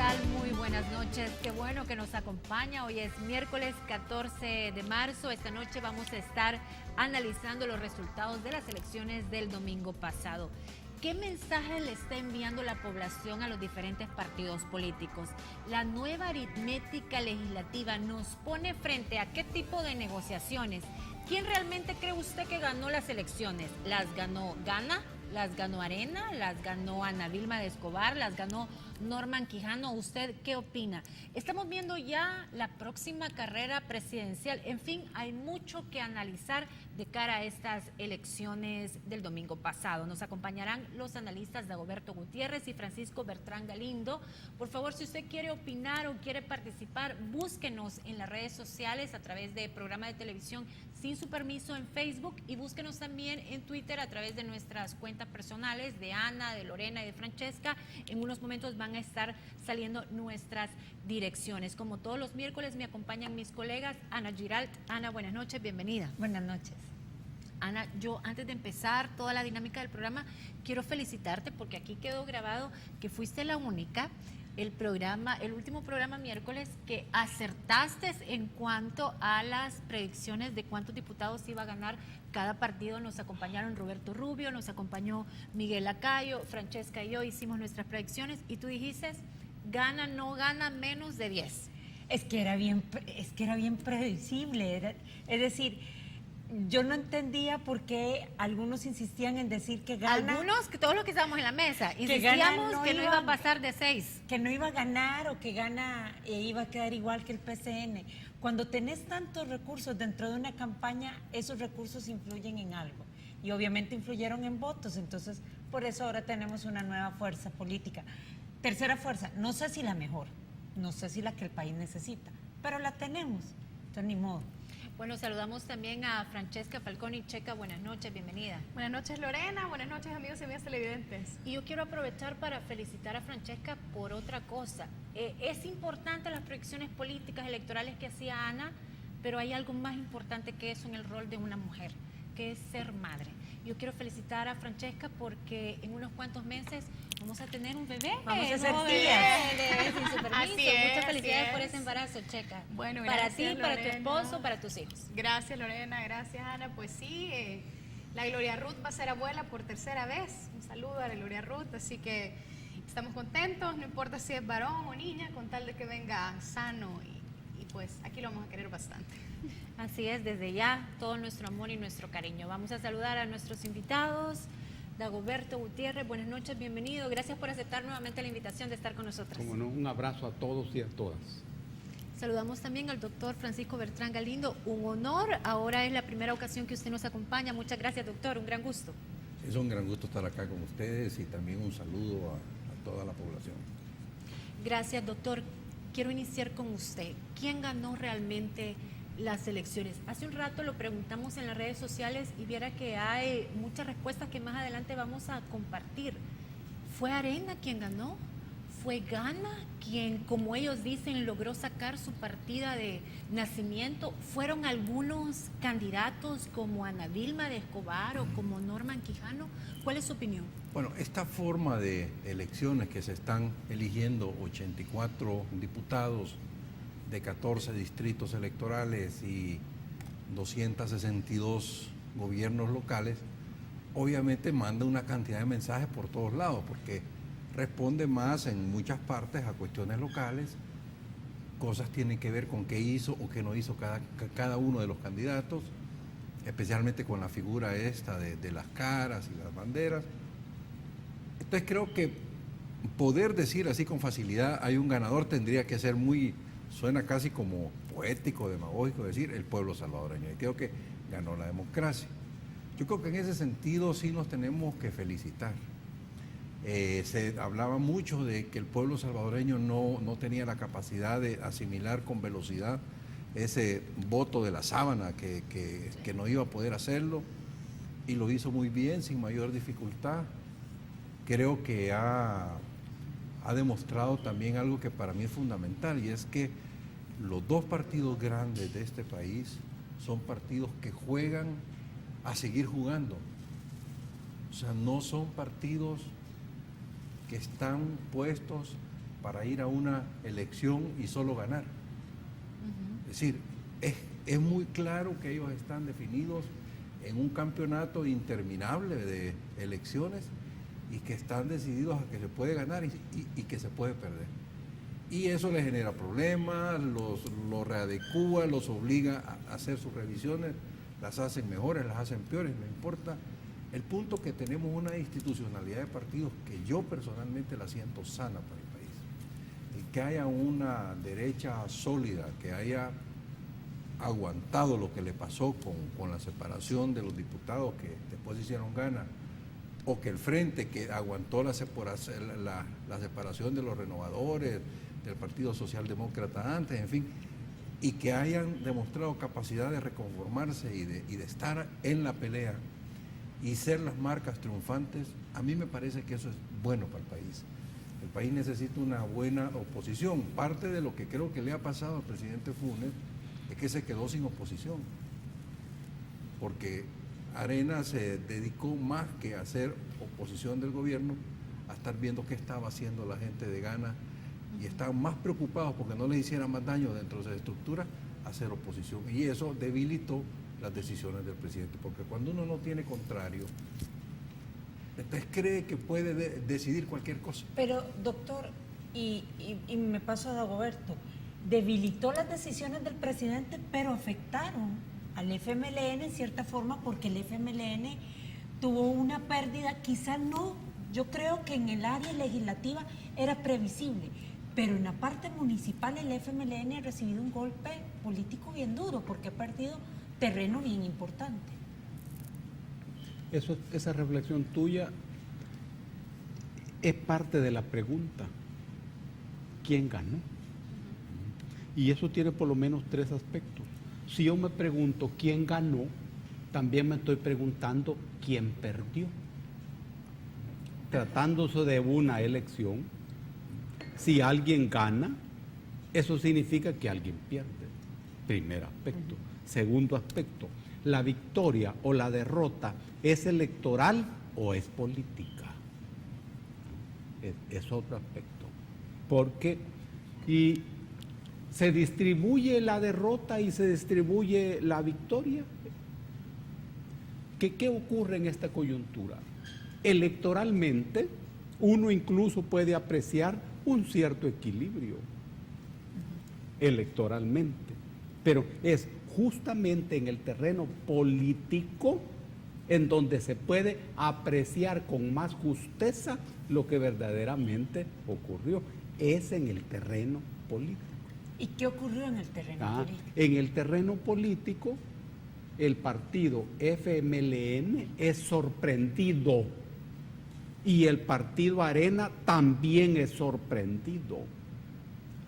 tal? Muy buenas noches. Qué bueno que nos acompaña. Hoy es miércoles 14 de marzo. Esta noche vamos a estar analizando los resultados de las elecciones del domingo pasado. ¿Qué mensaje le está enviando la población a los diferentes partidos políticos? La nueva aritmética legislativa nos pone frente a qué tipo de negociaciones. ¿Quién realmente cree usted que ganó las elecciones? ¿Las ganó Gana? ¿Las ganó Arena? ¿Las ganó Ana Vilma de Escobar? ¿Las ganó Norman Quijano? ¿Usted qué opina? Estamos viendo ya la próxima carrera presidencial. En fin, hay mucho que analizar de cara a estas elecciones del domingo pasado. Nos acompañarán los analistas Dagoberto Gutiérrez y Francisco Bertrán Galindo. Por favor, si usted quiere opinar o quiere participar, búsquenos en las redes sociales a través de programa de televisión Sin Su Permiso en Facebook y búsquenos también en Twitter a través de nuestras cuentas personales de Ana, de Lorena y de Francesca. En unos momentos van a estar saliendo nuestras direcciones. Como todos los miércoles me acompañan mis colegas Ana Giralt. Ana, buenas noches, bienvenida. Buenas noches. Ana, yo antes de empezar toda la dinámica del programa, quiero felicitarte porque aquí quedó grabado que fuiste la única, el último programa miércoles, que acertaste en cuanto a las predicciones de cuántos diputados iba a ganar cada partido. Nos acompañaron Roberto Rubio, nos acompañó Miguel Lacayo, Francesca y yo hicimos nuestras predicciones y tú dijiste, gana, no gana, menos de 10. Es que era bien predecible, es decir, yo no entendía por qué algunos insistían en decir que gana. Algunos, que todos los que estábamos en la mesa, insistíamos que no iba a pasar de 6. Que no iba a ganar o que gana e iba a quedar igual que el PCN. Cuando tenés tantos recursos dentro de una campaña, esos recursos influyen en algo. Y obviamente influyeron en votos, entonces por eso ahora tenemos una nueva fuerza política. Tercera fuerza, no sé si la mejor, no sé si la que el país necesita, pero la tenemos, entonces ni modo. Bueno, saludamos también a Francesca Falconi. Checa, buenas noches, bienvenida. Buenas noches, Lorena, buenas noches, amigos y amigas televidentes. Y yo quiero aprovechar para felicitar a Francesca por otra cosa. Es importante las proyecciones políticas electorales que hacía Ana, pero hay algo más importante que eso en el rol de una mujer, que es ser madre. Yo quiero felicitar a Francesca porque en unos cuantos meses vamos a tener un bebé. Vamos a hacer tías. Sin su permiso. Así es, Muchas felicidades así por es. ese embarazo, Checa. Bueno, para gracias, ti, para tu Lorena. esposo, para tus hijos. Gracias, Lorena, gracias, Ana. Pues sí, la Gloria Ruth va a ser abuela por tercera vez. Un saludo a la Gloria Ruth, así que estamos contentos, no importa si es varón o niña, con tal de que venga sano y pues aquí lo vamos a querer bastante. Así es, desde ya todo nuestro amor y nuestro cariño. Vamos a saludar a nuestros invitados. Dagoberto Gutiérrez, buenas noches, bienvenido. Gracias por aceptar nuevamente la invitación de estar con nosotros. Como no, un abrazo a todos y a todas. Saludamos también al doctor Francisco Bertrán Galindo. Un honor, ahora es la primera ocasión que usted nos acompaña. Muchas gracias, doctor, un gran gusto. Es un gran gusto estar acá con ustedes y también un saludo a toda la población. Gracias, doctor. Quiero iniciar con usted. ¿Quién ganó realmente las elecciones? Hace un rato lo preguntamos en las redes sociales y viera que hay muchas respuestas que más adelante vamos a compartir. ¿Fue Arena quien ganó? ¿Fue Gana quien, como ellos dicen, logró sacar su partida de nacimiento? ¿Fueron algunos candidatos como Ana Vilma de Escobar o como Norman Quijano? ¿Cuál es su opinión? Bueno, esta forma de elecciones que se están eligiendo 84 diputados de 14 distritos electorales y 262 gobiernos locales, obviamente manda una cantidad de mensajes por todos lados, porque responde más en muchas partes a cuestiones locales, cosas tienen que ver con qué hizo o qué no hizo cada uno de los candidatos, especialmente con la figura esta de las caras y las banderas. Entonces creo que poder decir así con facilidad hay un ganador tendría que ser suena casi como poético, demagógico, decir el pueblo salvadoreño. Y creo que ganó la democracia. Yo creo que en ese sentido sí nos tenemos que felicitar. Se hablaba mucho de que el pueblo salvadoreño no tenía la capacidad de asimilar con velocidad ese voto de la sábana, que no iba a poder hacerlo, y lo hizo muy bien, sin mayor dificultad. Creo que ha demostrado también algo que para mí es fundamental, y es que los dos partidos grandes de este país son partidos que juegan a seguir jugando. O sea, no son partidos que están puestos para ir a una elección y solo ganar. Es decir, es muy claro que ellos están definidos en un campeonato interminable de elecciones y que están decididos a que se puede ganar y que se puede perder. Y eso les genera problemas, los readecúa, los obliga a hacer sus revisiones, las hacen mejores, las hacen peores, no importa. El punto que tenemos una institucionalidad de partidos que yo personalmente la siento sana para el país. Y que haya una derecha sólida, que haya aguantado lo que le pasó con la separación de los diputados que después hicieron gana, o que el Frente que aguantó la separación de los renovadores, del Partido Socialdemócrata antes, en fin, y que hayan demostrado capacidad de reconformarse y de estar en la pelea y ser las marcas triunfantes, a mí me parece que eso es bueno para el país. El país necesita una buena oposición. Parte de lo que creo que le ha pasado al presidente Funes es que se quedó sin oposición, porque Arena se dedicó más que a hacer oposición del gobierno, a estar viendo qué estaba haciendo la gente de Ghana, y estaban más preocupados porque no les hiciera más daño dentro de esa estructura a hacer oposición. Y eso debilitó las decisiones del presidente, porque cuando uno no tiene contrario, entonces cree que puede decidir cualquier cosa. Pero, doctor, y me paso a Dagoberto, debilitó las decisiones del presidente, pero afectaron al FMLN en cierta forma, porque el FMLN tuvo una pérdida, quizá no, yo creo que en el área legislativa era previsible, pero en la parte municipal el FMLN ha recibido un golpe político bien duro, porque ha perdido terreno bien importante. Esa reflexión tuya es parte de la pregunta. ¿Quién ganó? Y eso tiene por lo menos tres aspectos. Si yo me pregunto quién ganó, también me estoy preguntando quién perdió. Tratándose de una elección, si alguien gana, eso significa que alguien pierde. Primer aspecto. Segundo aspecto, la victoria o la derrota es electoral o es política. Es otro aspecto. Porque se distribuye la derrota y se distribuye la victoria. ¿Qué ocurre en esta coyuntura? Electoralmente, uno incluso puede apreciar un cierto equilibrio electoralmente, pero es justamente en el terreno político en donde se puede apreciar con más justeza lo que verdaderamente ocurrió. Es en el terreno político. ¿Y qué ocurrió en el terreno político? En el terreno político, el partido FMLN es sorprendido y el partido Arena también es sorprendido.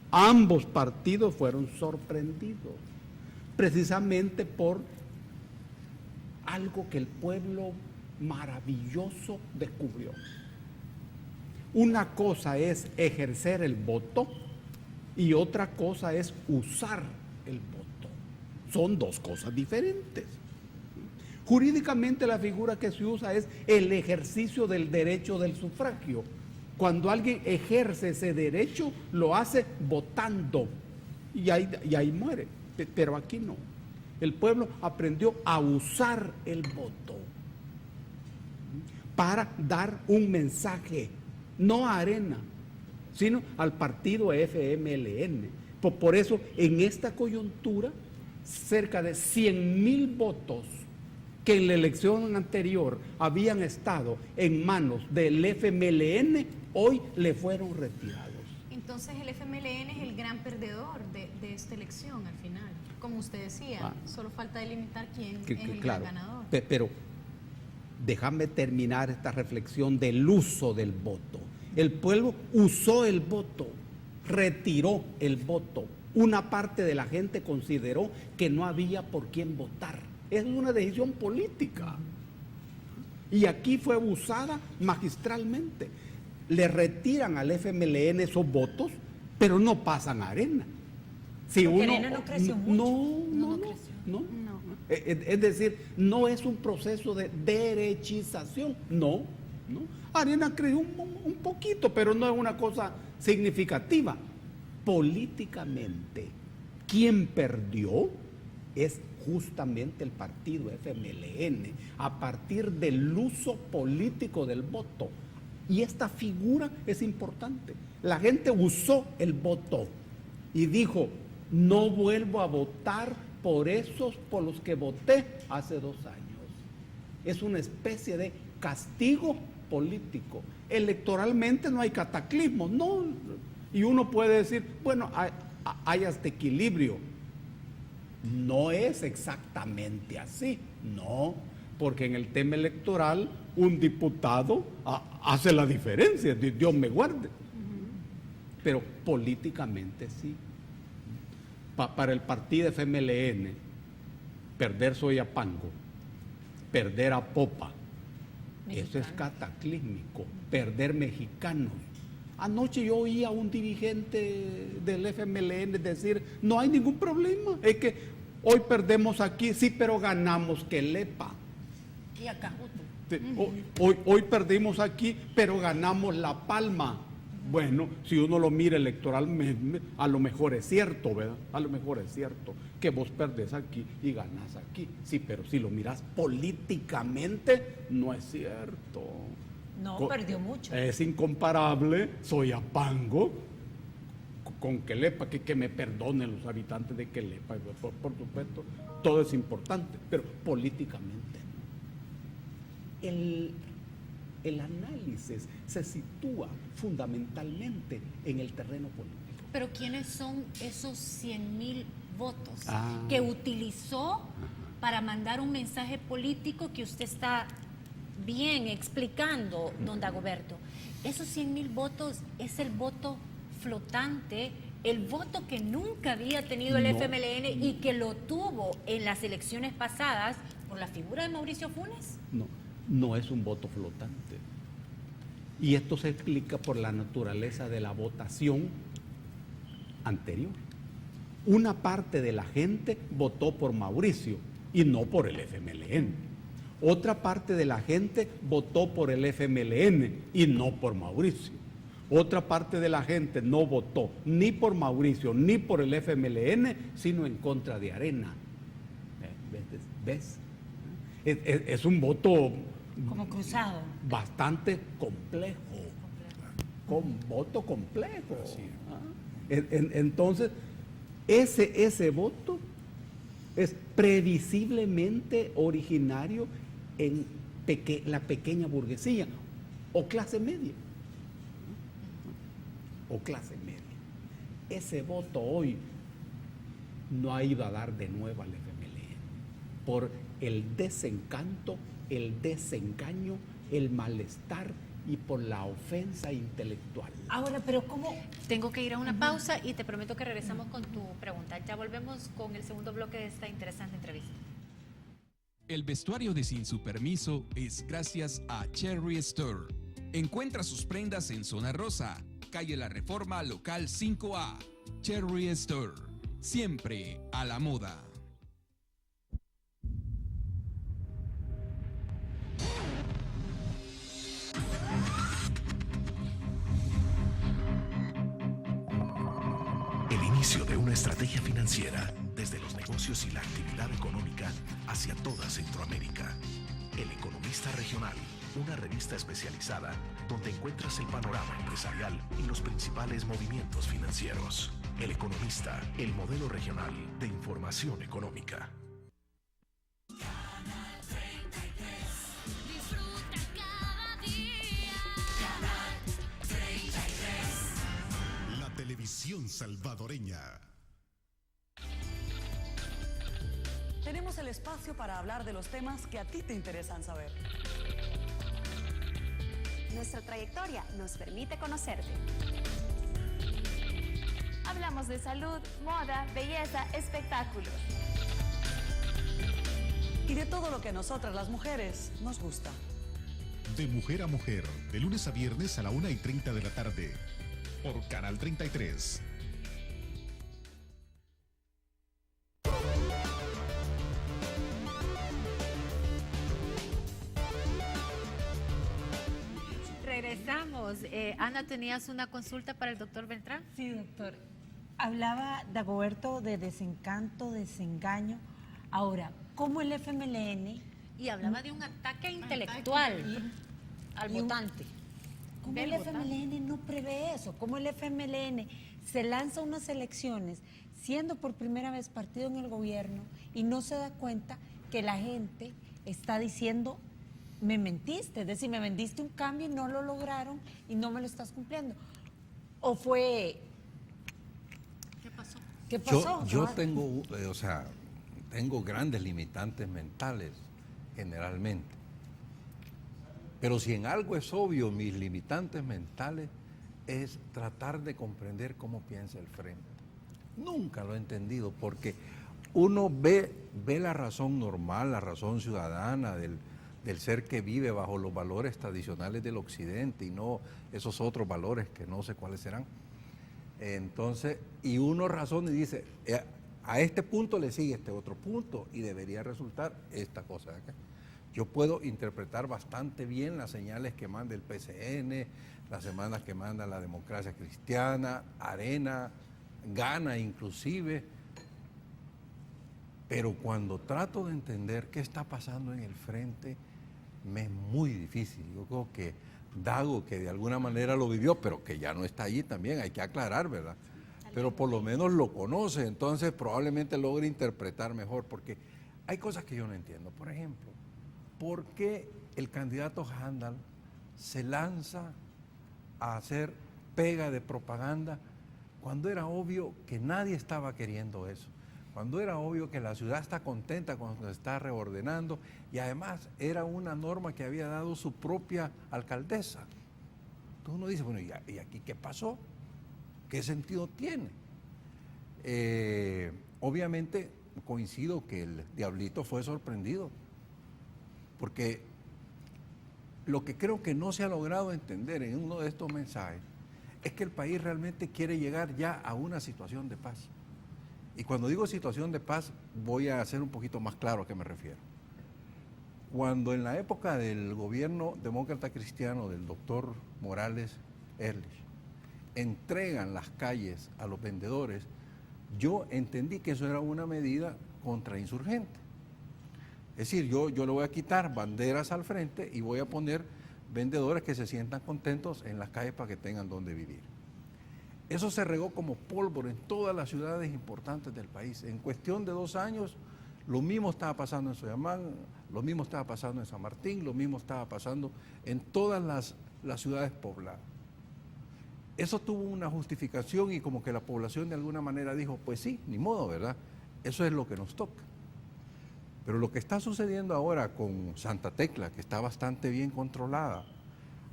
Ambos partidos fueron sorprendidos, precisamente por algo que el pueblo maravilloso descubrió. Una cosa es ejercer el voto y otra cosa es usar el voto. Son dos cosas diferentes. Jurídicamente la figura que se usa es el ejercicio del derecho del sufragio. Cuando alguien ejerce ese derecho, lo hace votando y ahí muere. Pero aquí no. El pueblo aprendió a usar el voto para dar un mensaje, no a Arena, sino al partido FMLN. Por eso, en esta coyuntura, cerca de 100,000 votos que en la elección anterior habían estado en manos del FMLN, hoy le fueron retirados. Entonces el FMLN es el gran perdedor de esta elección al final. Como usted decía, solo falta delimitar quién es el gran ganador. Pero déjame terminar esta reflexión del uso del voto. El pueblo usó el voto, retiró el voto. Una parte de la gente consideró que no había por quién votar. Es una decisión política. Y aquí fue usada magistralmente. Le retiran al FMLN esos votos, pero no pasan a Arena. Si porque Arena no creció mucho. No. Es decir, no es un proceso de derechización, no. ¿no? Arena creció un poquito, pero no es una cosa significativa. Políticamente, quien perdió es justamente el partido FMLN, a partir del uso político del voto. Y esta figura es importante. La gente usó el voto y dijo, no vuelvo a votar por esos por los que voté hace 2 años. Es una especie de castigo político. Electoralmente no hay cataclismo, no. Y uno puede decir, bueno, hay hasta equilibrio. No es exactamente así, no, porque en el tema electoral un diputado hace la diferencia, Dios me guarde. Pero políticamente sí. Para el partido FMLN, perder Soyapango, perder a Popa, eso es cataclísmico, perder mexicanos. Anoche yo oí a un dirigente del FMLN decir, no hay ningún problema, es que hoy perdemos aquí, sí, pero ganamos Quelepa. Y acá. Hoy perdimos aquí, pero ganamos La Palma. Bueno, si uno lo mira electoralmente, a lo mejor es cierto, ¿verdad? A lo mejor es cierto que vos perdés aquí y ganás aquí. Sí, pero si lo miras políticamente, no es cierto. No, perdió mucho. Es incomparable Soyapango con Quelepa, que me perdonen los habitantes de Quelepa, por supuesto, todo es importante, pero políticamente no. El análisis se sitúa fundamentalmente en el terreno político. Pero ¿quiénes son esos 100,000 votos que utilizó para mandar un mensaje político que usted está bien explicando, don Dagoberto? Esos 100,000 votos es el voto flotante, el voto que nunca había tenido el FMLN y que lo tuvo en las elecciones pasadas por la figura de Mauricio Funes. No es un voto flotante. Y esto se explica por la naturaleza de la votación anterior. Una parte de la gente votó por Mauricio y no por el FMLN. Otra parte de la gente votó por el FMLN y no por Mauricio. Otra parte de la gente no votó ni por Mauricio ni por el FMLN, sino en contra de Arena. ¿Ves? Es un voto como cruzado, bastante complejo, con voto complejo. Entonces, ese voto es previsiblemente originario en la pequeña burguesía o clase media. Ese voto hoy no ha ido a dar de nuevo al FMLN por el desencanto, el desengaño, el malestar y por la ofensa intelectual. Ahora, pero ¿cómo? Tengo que ir a una pausa y te prometo que regresamos con tu pregunta. Ya volvemos con el segundo bloque de esta interesante entrevista. El vestuario de Sin Su Permiso es gracias a Cherry Store. Encuentra sus prendas en Zona Rosa, calle La Reforma, local 5A. Cherry Store, siempre a la moda. El inicio de una estrategia financiera, desde los negocios y la actividad económica hacia toda Centroamérica. El Economista Regional, una revista especializada donde encuentras el panorama empresarial y los principales movimientos financieros. El Economista, el modelo regional de información económica. Televisión salvadoreña. Tenemos el espacio para hablar de los temas que a ti te interesan saber. Nuestra trayectoria nos permite conocerte. Hablamos de salud, moda, belleza, espectáculos. Y de todo lo que a nosotras las mujeres nos gusta. De mujer a mujer, de lunes a viernes a la 1:30 de la tarde. Por Canal 33. continuamos. Ana, ¿tenías una consulta para el doctor Beltrán? Sí, doctor. Hablaba Dagoberto de desencanto, desengaño. Ahora, ¿cómo el FMLN Y hablaba de un ataque intelectual al votante. ¿Cómo el FMLN no prevé eso? ¿Cómo el FMLN se lanza unas elecciones siendo por primera vez partido en el gobierno y no se da cuenta que la gente está diciendo, me mentiste? Es decir, me vendiste un cambio y no lo lograron y no me lo estás cumpliendo. ¿O fue...? ¿Qué pasó? ¿Qué pasó? Yo tengo, tengo grandes limitantes mentales, generalmente. Pero si en algo es obvio, mis limitantes mentales es tratar de comprender cómo piensa el frente. Nunca lo he entendido, porque uno ve la razón normal, la razón ciudadana del ser que vive bajo los valores tradicionales del occidente y no esos otros valores que no sé cuáles serán. Entonces, y uno razona y dice, a este punto le sigue este otro punto y debería resultar esta cosa de acá. Yo puedo interpretar bastante bien las señales que manda el PCN, las semanas que manda la Democracia Cristiana, Arena, Gana inclusive, pero cuando trato de entender qué está pasando en el frente, me es muy difícil. Yo creo que Dago, que de alguna manera lo vivió, pero que ya no está allí también, hay que aclarar, ¿verdad? Pero por lo menos lo conoce, entonces probablemente logre interpretar mejor, porque hay cosas que yo no entiendo. Por ejemplo, ¿por qué el candidato Handal se lanza a hacer pega de propaganda cuando era obvio que nadie estaba queriendo eso? Cuando era obvio que la ciudad está contenta cuando se está reordenando y además era una norma que había dado su propia alcaldesa. Entonces uno dice, bueno, ¿y aquí qué pasó? ¿Qué sentido tiene? Obviamente coincido que el diablito fue sorprendido, porque lo que creo que no se ha logrado entender en uno de estos mensajes es que el país realmente quiere llegar ya a una situación de paz. Y cuando digo situación de paz, voy a hacer un poquito más claro a qué me refiero. Cuando en la época del gobierno demócrata cristiano del doctor Morales Ehrlich entregan las calles a los vendedores, yo entendí que eso era una medida contrainsurgente. Es decir, yo le voy a quitar banderas al frente y voy a poner vendedores que se sientan contentos en las calles para que tengan donde vivir. Eso se regó como pólvora en todas las ciudades importantes del país. En cuestión de 2 años, lo mismo estaba pasando en Soyamán, lo mismo estaba pasando en San Martín, lo mismo estaba pasando en todas las ciudades pobladas. Eso tuvo una justificación y como que la población de alguna manera dijo, pues sí, ni modo, ¿verdad? Eso es lo que nos toca. Pero lo que está sucediendo ahora con Santa Tecla, que está bastante bien controlada,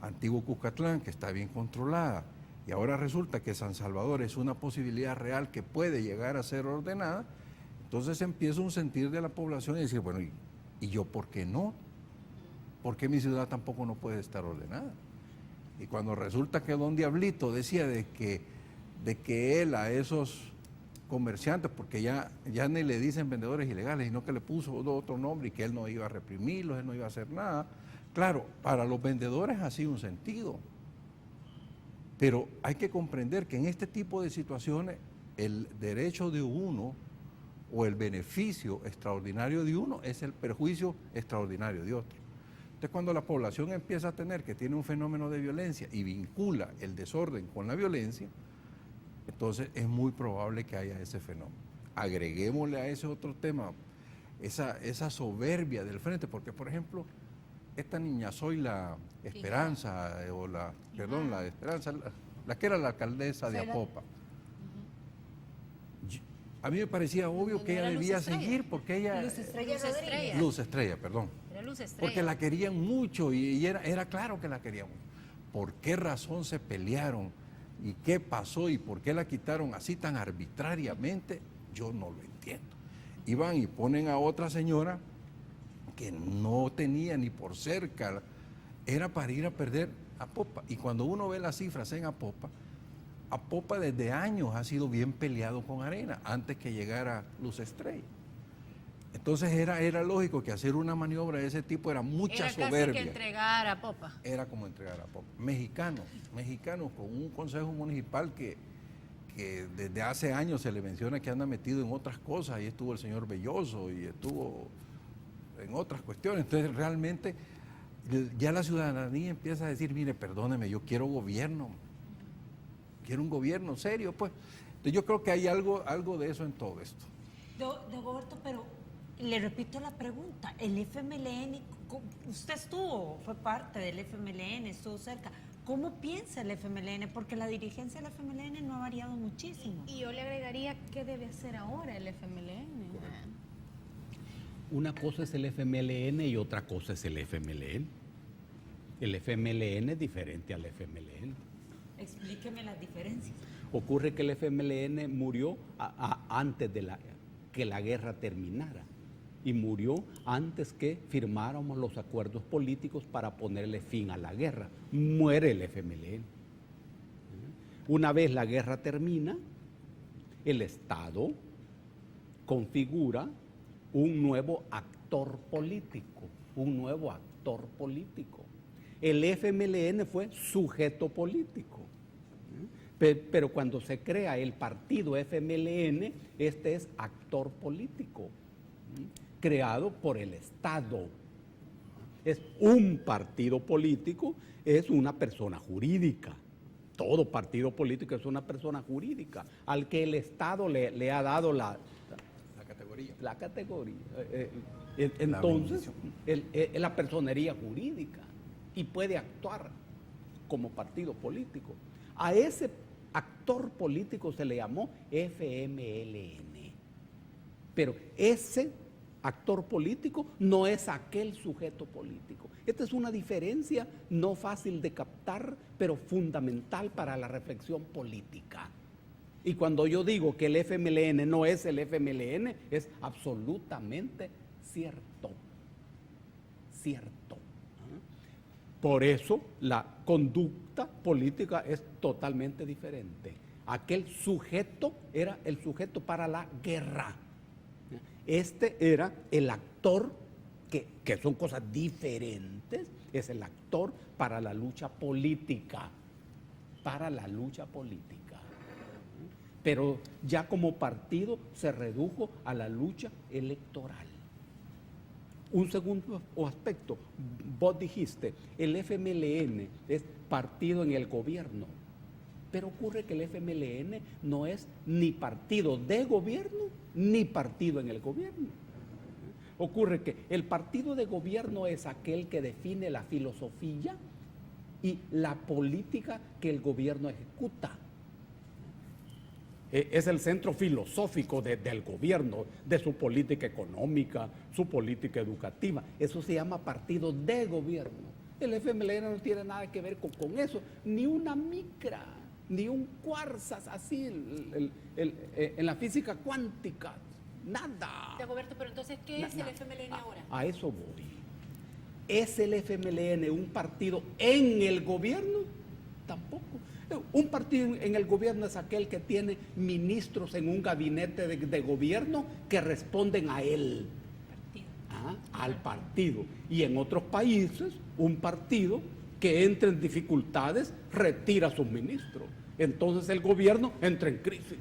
Antiguo Cuscatlán, que está bien controlada, y ahora resulta que San Salvador es una posibilidad real que puede llegar a ser ordenada, entonces empieza un sentir de la población y decir, bueno, ¿y yo por qué no? ¿Por qué mi ciudad tampoco no puede estar ordenada? Y cuando resulta que don Diablito decía de que él a esos comerciantes, porque ya ni le dicen vendedores ilegales, sino que le puso otro nombre y que él no iba a reprimirlos, él no iba a hacer nada. Claro, para los vendedores ha sido un sentido. Pero hay que comprender que en este tipo de situaciones el derecho de uno o el beneficio extraordinario de uno es el perjuicio extraordinario de otro. Entonces cuando la población empieza a tener que tiene un fenómeno de violencia y vincula el desorden con la violencia, entonces es muy probable que haya ese fenómeno. Agreguémosle a ese otro tema, esa soberbia del frente, porque por ejemplo, esta niña Zoila Esperanza, la Esperanza, la que era la alcaldesa de Apopa. A mí me parecía obvio que ella debía seguir porque ella... Luz Estrella Rodríguez. Luz Estrella, perdón. Era Luz Estrella. Porque la querían mucho y era claro que la querían mucho. ¿Por qué razón se pelearon? ¿Y qué pasó? ¿Y por qué la quitaron así tan arbitrariamente? Yo no lo entiendo. Y van y ponen a otra señora que no tenía ni por cerca, era para ir a perder Apopa. Y cuando uno ve las cifras en Apopa desde años ha sido bien peleado con Arena, antes que llegara Luz Estrella. Entonces era lógico que hacer una maniobra de ese tipo era mucha soberbia. Era casi que entregar a popa. Era como entregar a popa. Mexicanos con un consejo municipal que desde hace años se le menciona que anda metido en otras cosas. Ahí estuvo el señor Belloso y estuvo en otras cuestiones. Entonces realmente ya la ciudadanía empieza a decir, mire, perdóneme, yo quiero gobierno. Quiero un gobierno serio, pues. Entonces yo creo que hay algo de eso en todo esto. Dagoberto, pero le repito la pregunta, el FMLN, usted fue parte del FMLN, estuvo cerca. ¿Cómo piensa el FMLN? Porque la dirigencia del FMLN no ha variado muchísimo. Y yo le agregaría, ¿qué debe hacer ahora el FMLN? Una cosa es el FMLN y otra cosa es el FMLN. El FMLN es diferente al FMLN. Explíqueme las diferencias. Ocurre que el FMLN murió antes de que la guerra terminara y murió antes que firmáramos los acuerdos políticos para ponerle fin a la guerra. Muere el FMLN. Una vez la guerra termina, el Estado configura un nuevo actor político, El FMLN fue sujeto político. Pero cuando se crea el partido FMLN, este es actor político, creado por el Estado. Es un partido político, es una persona jurídica. Todo partido político es una persona jurídica, al que el Estado le ha dado la categoría. Entonces, es la personería jurídica y puede actuar como partido político. A ese actor político se le llamó FMLN. Pero ese actor político no es aquel sujeto político. Esta es una diferencia no fácil de captar, pero fundamental para la reflexión política. Y cuando yo digo que el FMLN no es el FMLN, es absolutamente cierto. Por eso la conducta política es totalmente diferente. Aquel sujeto era el sujeto para la guerra. Este era el actor, que son cosas diferentes, es el actor para la lucha política. Pero ya como partido se redujo a la lucha electoral. Un segundo aspecto, vos dijiste, el FMLN es partido en el gobierno, pero ocurre que el FMLN no es ni partido de gobierno ni partido en el gobierno. Ocurre que el partido de gobierno es aquel que define la filosofía y la política que el gobierno ejecuta. Es el centro filosófico del gobierno, de su política económica, su política educativa. Eso se llama partido de gobierno. El FMLN no tiene nada que ver con eso, ni una micra, ni un quarzas así en la física cuántica, nada. Dagoberto, pero entonces, ¿qué es el FMLN ahora? A eso voy. ¿Es el FMLN un partido en el gobierno? Tampoco. Un partido en el gobierno es aquel que tiene ministros en un gabinete de gobierno que responden a él, al partido. Y en otros países, un partido que entra en dificultades retira a sus ministros. Entonces el gobierno entra en crisis.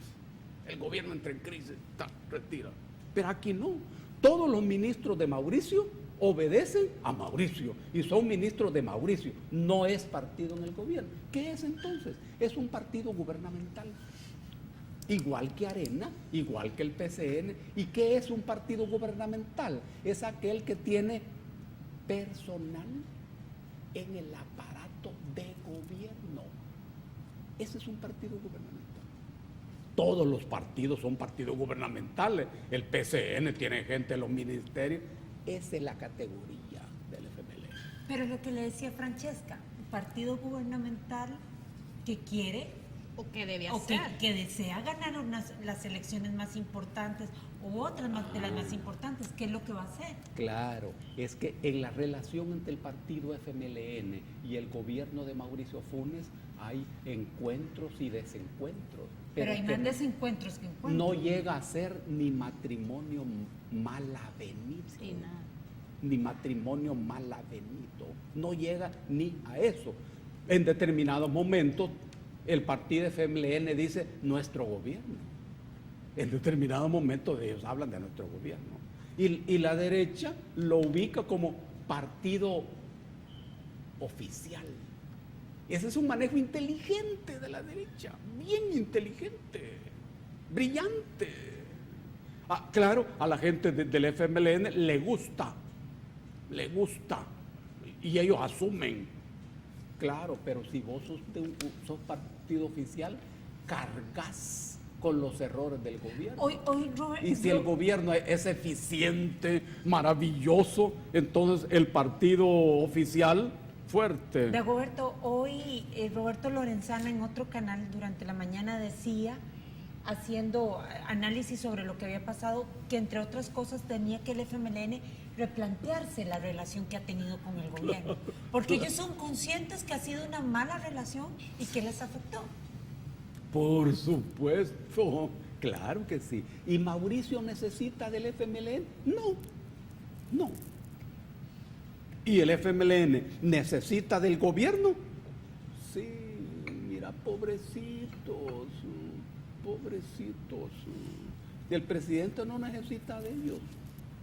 Retira. Pero aquí no. Todos los ministros de Mauricio obedecen a Mauricio y son ministros de Mauricio. No es partido en el gobierno. ¿Qué es entonces? Es un partido gubernamental. Igual que Arena, igual que el PCN. ¿Y qué es un partido gubernamental? Es aquel que tiene personal en el aparato de gobierno. Ese es un partido gubernamental. Todos los partidos son partidos gubernamentales. El PCN tiene gente en los ministerios. Esa es la categoría del FMLN. Pero lo que le decía Francesca, un partido gubernamental que quiere o que debe hacer, que desea ganar las elecciones más importantes u otras de las más importantes, ¿qué es lo que va a hacer? Claro, es que en la relación entre el partido FMLN y el gobierno de Mauricio Funes hay encuentros y desencuentros. Pero hay que más desencuentros que encuentros. no llega a ser ni matrimonio mal avenido. Sí, nada. Ni matrimonio mal avenido. No llega ni a eso. En determinados momentos, el partido FMLN dice nuestro gobierno. En determinados momentos ellos hablan de nuestro gobierno. Y la derecha lo ubica como partido oficial. Ese es un manejo inteligente de la derecha, bien inteligente, brillante. Claro, a la gente del FMLN le gusta, y ellos asumen. Claro, pero si vos sos partido oficial, cargas con los errores del gobierno. Robert, y si el gobierno es eficiente, maravilloso, entonces el partido oficial fuerte. Dagoberto, hoy Roberto Lorenzana en otro canal durante la mañana decía, haciendo análisis sobre lo que había pasado, que entre otras cosas tenía que el FMLN replantearse la relación que ha tenido con el gobierno, porque ellos son conscientes que ha sido una mala relación y que les afectó. Por supuesto, claro que sí. ¿Y Mauricio necesita del FMLN? No. ¿Y el FMLN necesita del gobierno? Sí, mira, pobrecitos. El presidente no necesita de ellos.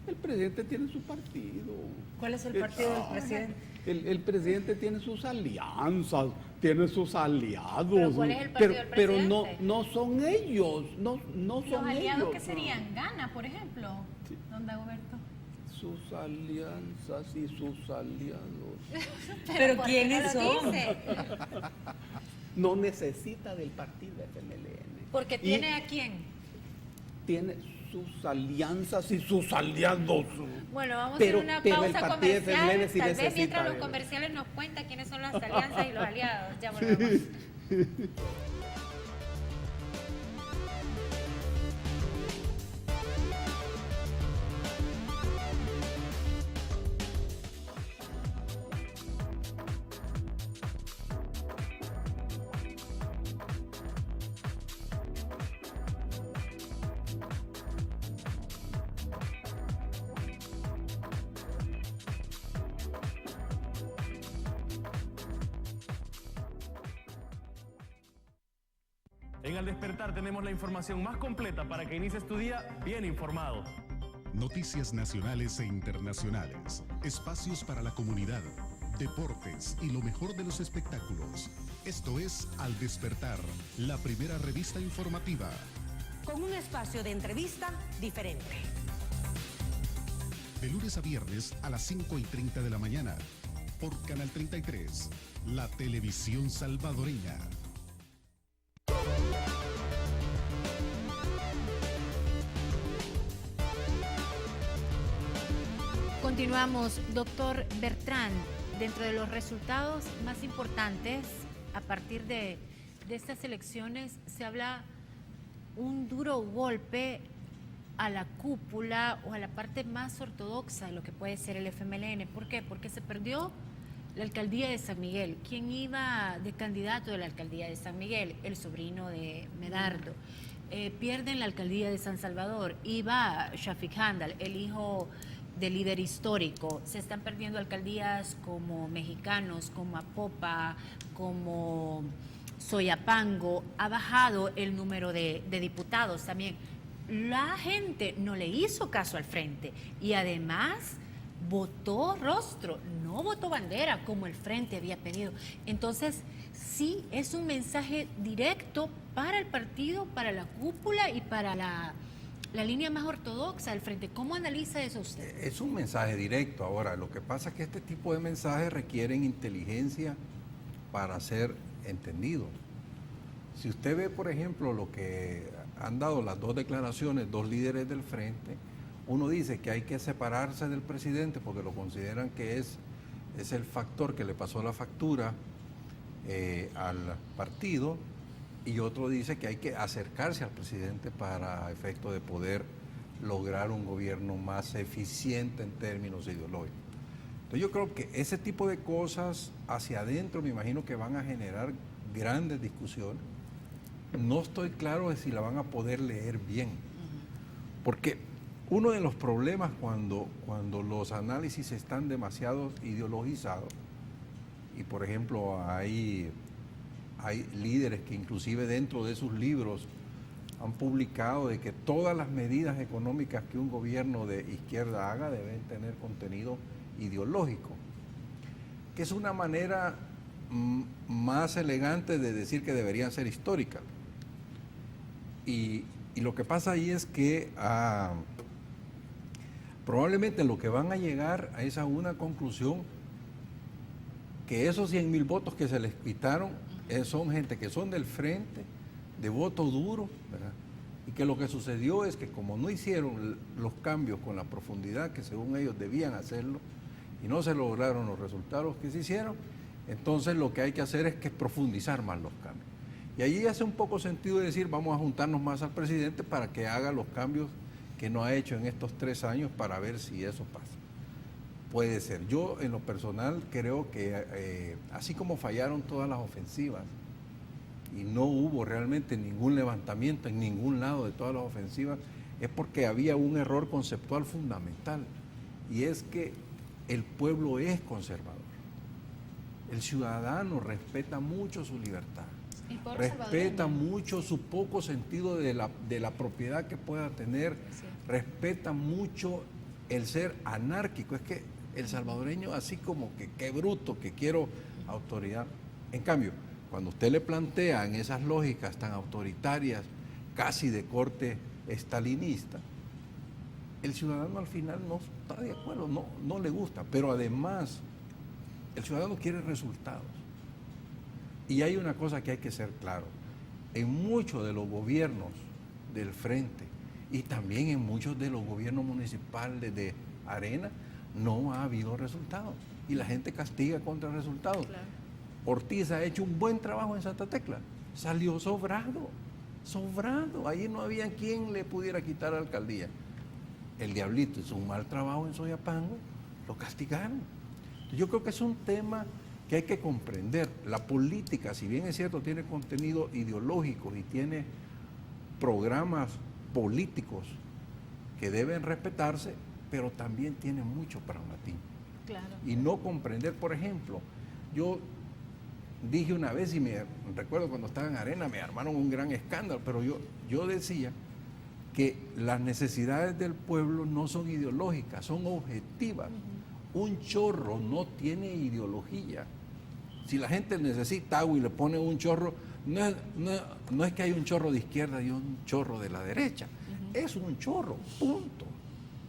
El presidente tiene su partido. ¿Cuál es el partido del presidente? El presidente tiene sus alianzas, tiene sus aliados. ¿Pero cuál es el partido del pero presidente? no son ellos, no son ¿Los aliados ellos. que serían? Gana, por ejemplo, don Dagoberto. Sus alianzas y sus aliados. ¿Pero ¿por qué quiénes no lo son? dice? No necesita del partido FMLN. Porque Y tiene a quién. tiene sus alianzas y sus aliados. Bueno, vamos Pero- a ir a una pero el pausa partido comercial. FMLN sí Tal vez necesita mientras los de él. comerciales nos cuentan quiénes son las alianzas y los aliados. Ya volvemos. En Al Despertar tenemos la información más completa para que inicies tu día bien informado. Noticias nacionales e internacionales, espacios para la comunidad, deportes y lo mejor de los espectáculos. Esto es Al Despertar, la primera revista informativa. Con un espacio de entrevista diferente. De lunes a viernes a las 5:30 de la mañana, por Canal 33, la televisión salvadoreña. Continuamos, doctor Bertrand, dentro de los resultados más importantes a partir de estas elecciones se habla un duro golpe a la cúpula o a la parte más ortodoxa de lo que puede ser el FMLN. ¿Por qué? Porque se perdió la alcaldía de San Miguel. ¿Quién iba de candidato de la alcaldía de San Miguel? El sobrino de Medardo. Pierden la alcaldía de San Salvador. Iba Shafiq Handal, el hijo del líder histórico. Se están perdiendo alcaldías como Mexicanos, como Apopa, como Soyapango. Ha bajado el número de diputados también. La gente no le hizo caso al frente y además votó rostro, no votó bandera como el frente había pedido. Entonces, sí, es un mensaje directo para el partido, para la cúpula y para la línea más ortodoxa del frente. ¿Cómo analiza eso usted? Es un mensaje directo. Ahora, lo que pasa es que este tipo de mensajes requieren inteligencia para ser entendido. Si usted ve, por ejemplo, lo que han dado las dos declaraciones, dos líderes del frente, uno dice que hay que separarse del presidente porque lo consideran que es el factor que le pasó la factura al partido, y otro dice que hay que acercarse al presidente para efecto de poder lograr un gobierno más eficiente en términos ideológicos. Entonces yo creo que ese tipo de cosas hacia adentro me imagino que van a generar grandes discusiones. No estoy claro de si la van a poder leer bien, porque uno de los problemas cuando los análisis están demasiado ideologizados, y por ejemplo hay líderes que inclusive dentro de sus libros han publicado de que todas las medidas económicas que un gobierno de izquierda haga deben tener contenido ideológico, que es una manera más elegante de decir que deberían ser históricas. Y lo que pasa ahí es que probablemente lo que van a llegar es a una conclusión que esos 100.000 votos que se les quitaron son gente que son del frente, de voto duro, ¿verdad? Y que lo que sucedió es que como no hicieron los cambios con la profundidad que según ellos debían hacerlo y no se lograron los resultados que se hicieron, entonces lo que hay que hacer es que profundizar más los cambios. Y allí hace un poco sentido decir, vamos a juntarnos más al presidente para que haga los cambios que no ha hecho en estos 3 años para ver si eso pasa. Puede ser. Yo en lo personal creo que así como fallaron todas las ofensivas y no hubo realmente ningún levantamiento en ningún lado de todas las ofensivas, es porque había un error conceptual fundamental, y es que el pueblo es conservador. El ciudadano respeta mucho su libertad, respeta mucho su poco sentido de la propiedad que pueda tener, respeta mucho el ser anárquico. Es que el salvadoreño así como que qué bruto, que quiero autoridad. En cambio, cuando usted le plantea en esas lógicas tan autoritarias, casi de corte estalinista, el ciudadano al final no está de acuerdo, no le gusta, pero además el ciudadano quiere resultados. Y hay una cosa que hay que ser claro, en muchos de los gobiernos del frente y también en muchos de los gobiernos municipales de Arena no ha habido resultados y la gente castiga contra resultados. Claro. Ortiz ha hecho un buen trabajo en Santa Tecla, salió sobrado, ahí no había quien le pudiera quitar la alcaldía. El Diablito hizo un mal trabajo en Soyapango, lo castigaron. Yo creo que es un tema que hay que comprender. La política, si bien es cierto, tiene contenido ideológico y tiene programas políticos que deben respetarse, pero también tiene mucho pragmatismo. Claro. Y no comprender, por ejemplo, yo dije una vez, y me recuerdo cuando estaba en Arena, me armaron un gran escándalo, pero yo decía que las necesidades del pueblo no son ideológicas, son objetivas. Un chorro no tiene ideología. Si la gente necesita agua y le pone un chorro, no es que hay un chorro de izquierda y un chorro de la derecha. Es un chorro, punto.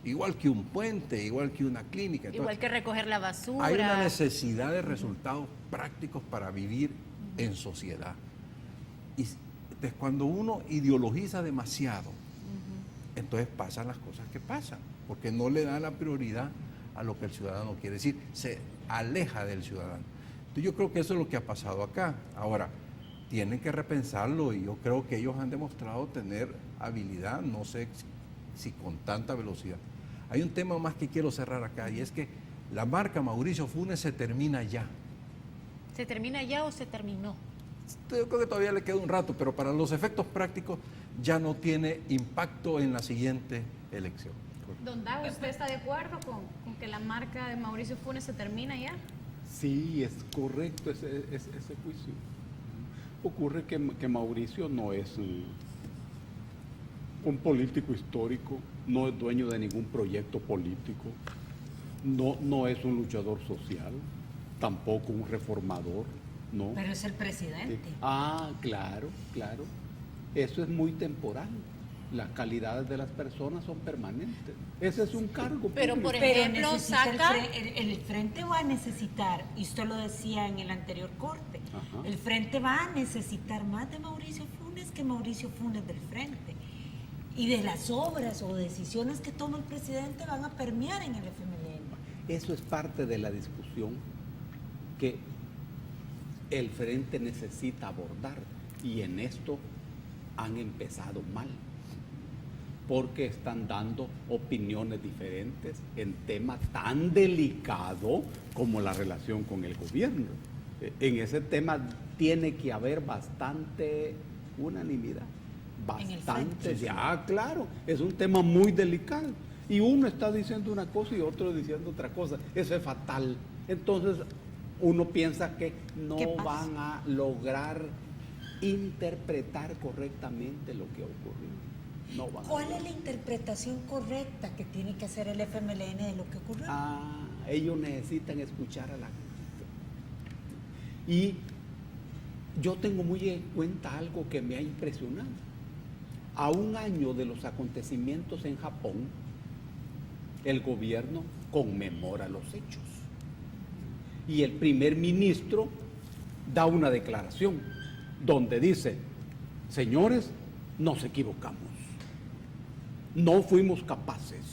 Igual que un puente, igual que una clínica. Entonces, igual que recoger la basura. Hay una necesidad de resultados prácticos para vivir en sociedad. Y entonces, cuando uno ideologiza demasiado, entonces pasan las cosas que pasan, porque no le da la prioridad a lo que el ciudadano quiere decir, se aleja del ciudadano. Entonces yo creo que eso es lo que ha pasado acá. Ahora, tienen que repensarlo y yo creo que ellos han demostrado tener habilidad, no sé si con tanta velocidad. Hay un tema más que quiero cerrar acá, y es que la marca Mauricio Funes se termina ya. ¿Se termina ya o se terminó? Yo creo que todavía le queda un rato, pero para los efectos prácticos ya no tiene impacto en la siguiente elección. Don Dago, ¿usted está de acuerdo con que la marca de Mauricio Funes se termina ya? Sí, es correcto ese juicio. Ocurre que Mauricio no es un político histórico, no es dueño de ningún proyecto político, no es un luchador social, tampoco un reformador, no. Pero es el presidente. Claro. Eso es muy temporal. Las calidades de las personas son permanentes. Ese es un cargo pero público. Por ejemplo, el frente va a necesitar, y usted lo decía en el anterior corte, el frente va a necesitar más de Mauricio Funes que Mauricio Funes del frente. Y de las obras o decisiones que toma el presidente van a permear en el FMLN. Eso es parte de la discusión que el frente necesita abordar, y en esto han empezado mal. porque están dando opiniones diferentes en temas tan delicados como la relación con el gobierno. En ese tema tiene que haber bastante unanimidad, bastante, ya, claro, es un tema muy delicado. Y uno está diciendo una cosa y otro diciendo otra cosa. Eso es fatal. Entonces, uno piensa que no van a lograr interpretar correctamente lo que ha ocurrido. No van ¿Cuál es la interpretación correcta que tiene que hacer el FMLN de lo que ocurrió? Ellos necesitan escuchar a la gente. Y yo tengo muy en cuenta algo que me ha impresionado. A un año de los acontecimientos en Japón, el gobierno conmemora los hechos. Y el primer ministro da una declaración donde dice: señores, nos equivocamos. No fuimos capaces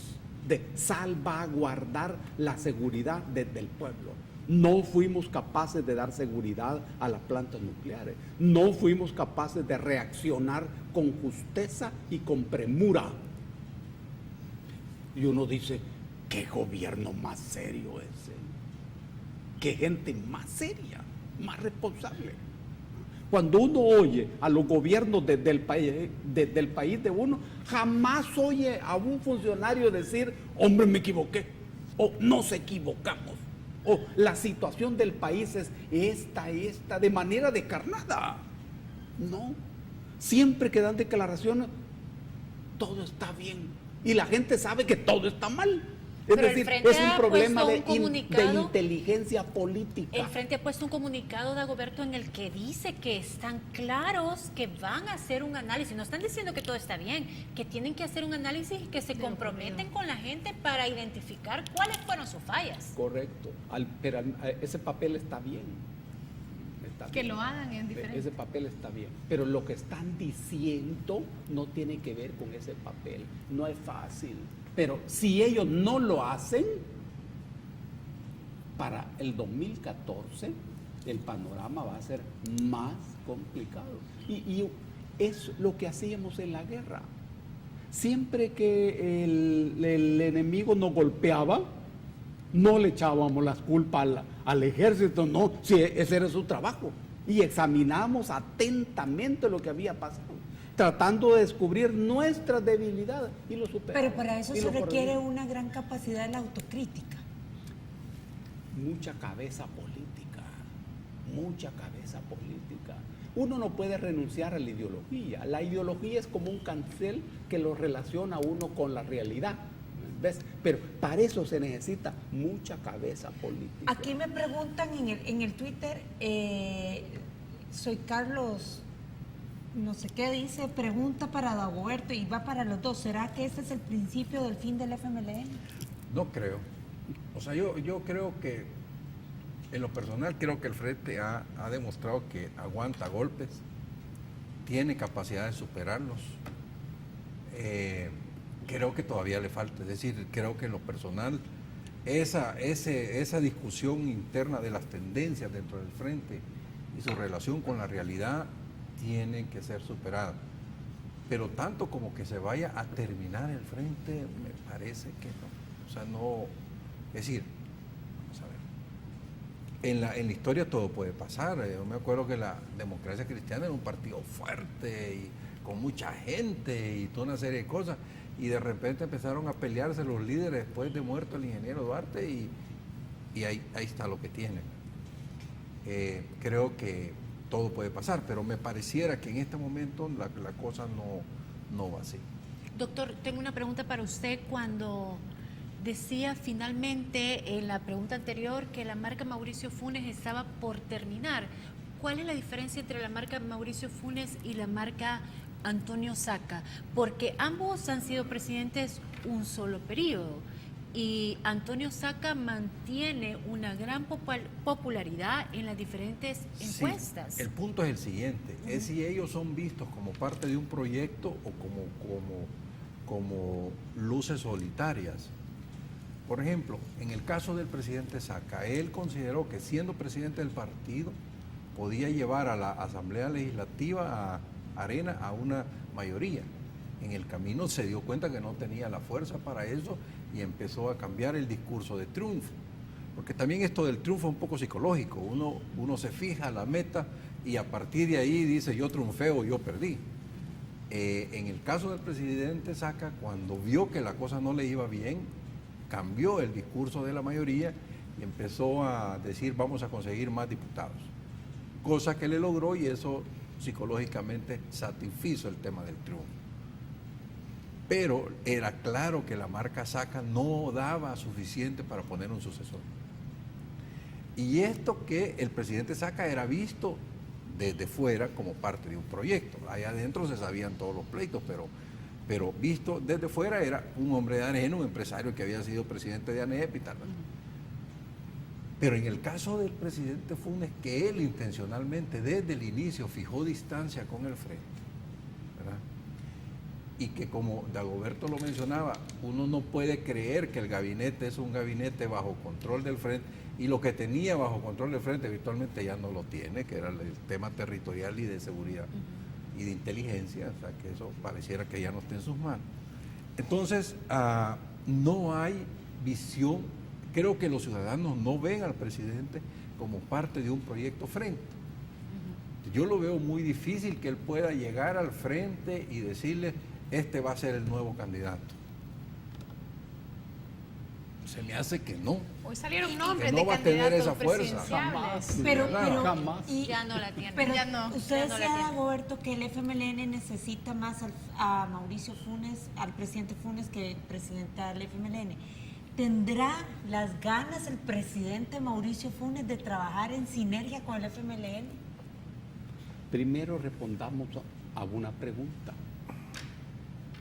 de salvaguardar la seguridad del pueblo. No fuimos capaces de dar seguridad a las plantas nucleares. No fuimos capaces de reaccionar con justeza y con premura. Y uno dice, ¿qué gobierno más serio es ese? ¿Qué gente más seria, más responsable? Cuando uno oye a los gobiernos del país de uno, jamás oye a un funcionario decir, hombre, me equivoqué, o nos equivocamos, o la situación del país es esta, de manera descarnada. No, siempre que dan declaraciones, todo está bien, y la gente sabe que todo está mal. Es decir, es un problema de inteligencia política. El Frente ha puesto un comunicado, Dagoberto, en el que dice que están claros que van a hacer un análisis. No están diciendo que todo está bien, que tienen que hacer un análisis y que se comprometen con la gente para identificar cuáles fueron sus fallas. Correcto, pero ese papel está bien. Que lo hagan en diferente. Ese papel está bien, pero lo que están diciendo no tiene que ver con ese papel. No es fácil. Pero si ellos no lo hacen, para el 2014 el panorama va a ser más complicado. Y es lo que hacíamos en la guerra. Siempre que el enemigo nos golpeaba, no le echábamos las culpas al ejército, no, si ese era su trabajo. Y examinábamos atentamente lo que había pasado, tratando de descubrir nuestras debilidades y lo superamos. Pero para eso se requiere una gran capacidad de la autocrítica. Mucha cabeza política, mucha cabeza política. Uno no puede renunciar a la ideología. La ideología es como un cancel que lo relaciona a uno con la realidad. ¿Ves? Pero para eso se necesita mucha cabeza política. Aquí me preguntan en el Twitter, soy Carlos, no sé qué dice, pregunta para Dagoberto y va para los dos. ¿Será que ese es el principio del fin del FMLN? No creo. O sea, yo creo que, en lo personal, creo que el Frente ha demostrado que aguanta golpes, tiene capacidad de superarlos. Creo que todavía le falta, es decir, creo que en lo personal, esa discusión interna de las tendencias dentro del Frente y su relación con la realidad tienen que ser superadas. Pero tanto como que se vaya a terminar el Frente, me parece que no. O sea, no, es decir, vamos a ver, en la historia todo puede pasar. Yo me acuerdo que la Democracia Cristiana era un partido fuerte y con mucha gente y toda una serie de cosas, y de repente empezaron a pelearse los líderes después de muerto el ingeniero Duarte, y ahí está lo que tienen. Creo que todo puede pasar, pero me pareciera que en este momento la cosa no va así. Doctor, tengo una pregunta para usted. Cuando decía finalmente en la pregunta anterior que la marca Mauricio Funes estaba por terminar, ¿cuál es la diferencia entre la marca Mauricio Funes y la marca Antonio Saca? Porque ambos han sido presidentes un solo periodo y Antonio Saca mantiene una gran popularidad en las diferentes encuestas. Sí, el punto es el siguiente, es si ellos son vistos como parte de un proyecto o como luces solitarias. Por ejemplo, en el caso del presidente Saca, él consideró que siendo presidente del partido podía llevar a la Asamblea Legislativa, a Arena, a una mayoría. En el camino se dio cuenta que no tenía la fuerza para eso y empezó a cambiar el discurso de triunfo. Porque también esto del triunfo es un poco psicológico. Uno se fija la meta y a partir de ahí dice yo triunfé o yo perdí. En el caso del presidente Saca, cuando vio que la cosa no le iba bien, cambió el discurso de la mayoría y empezó a decir vamos a conseguir más diputados. Cosa que le logró y eso psicológicamente satisfizo el tema del triunfo. Pero era claro que la marca Saca no daba suficiente para poner un sucesor. Y esto que el presidente Saca era visto desde fuera como parte de un proyecto. Allá adentro se sabían todos los pleitos, pero visto desde fuera era un hombre de ANEP, un empresario que había sido presidente de ANEP y tal. Pero en el caso del presidente Funes, que él intencionalmente desde el inicio fijó distancia con el frente, ¿verdad? Y que como Dagoberto lo mencionaba, uno no puede creer que el gabinete es un gabinete bajo control del frente, y lo que tenía bajo control del frente virtualmente ya no lo tiene, que era el tema territorial y de seguridad y de inteligencia, o sea que eso pareciera que ya no está en sus manos. Entonces, no hay visión. Creo que los ciudadanos no ven al presidente como parte de un proyecto frente. Yo lo veo muy difícil que él pueda llegar al frente y decirle, este va a ser el nuevo candidato. Se me hace que no. Hoy salieron nombres no de va a tener esa candidatos fuerza. presidenciables. Pero jamás. Ya no la tiene. Pero ya no. usted ya no la decía, tiene. Dagoberto, que el FMLN necesita más a Mauricio Funes, al presidente Funes, que el presidente del FMLN. ¿Tendrá las ganas el presidente Mauricio Funes de trabajar en sinergia con el FMLN? Primero respondamos a una pregunta.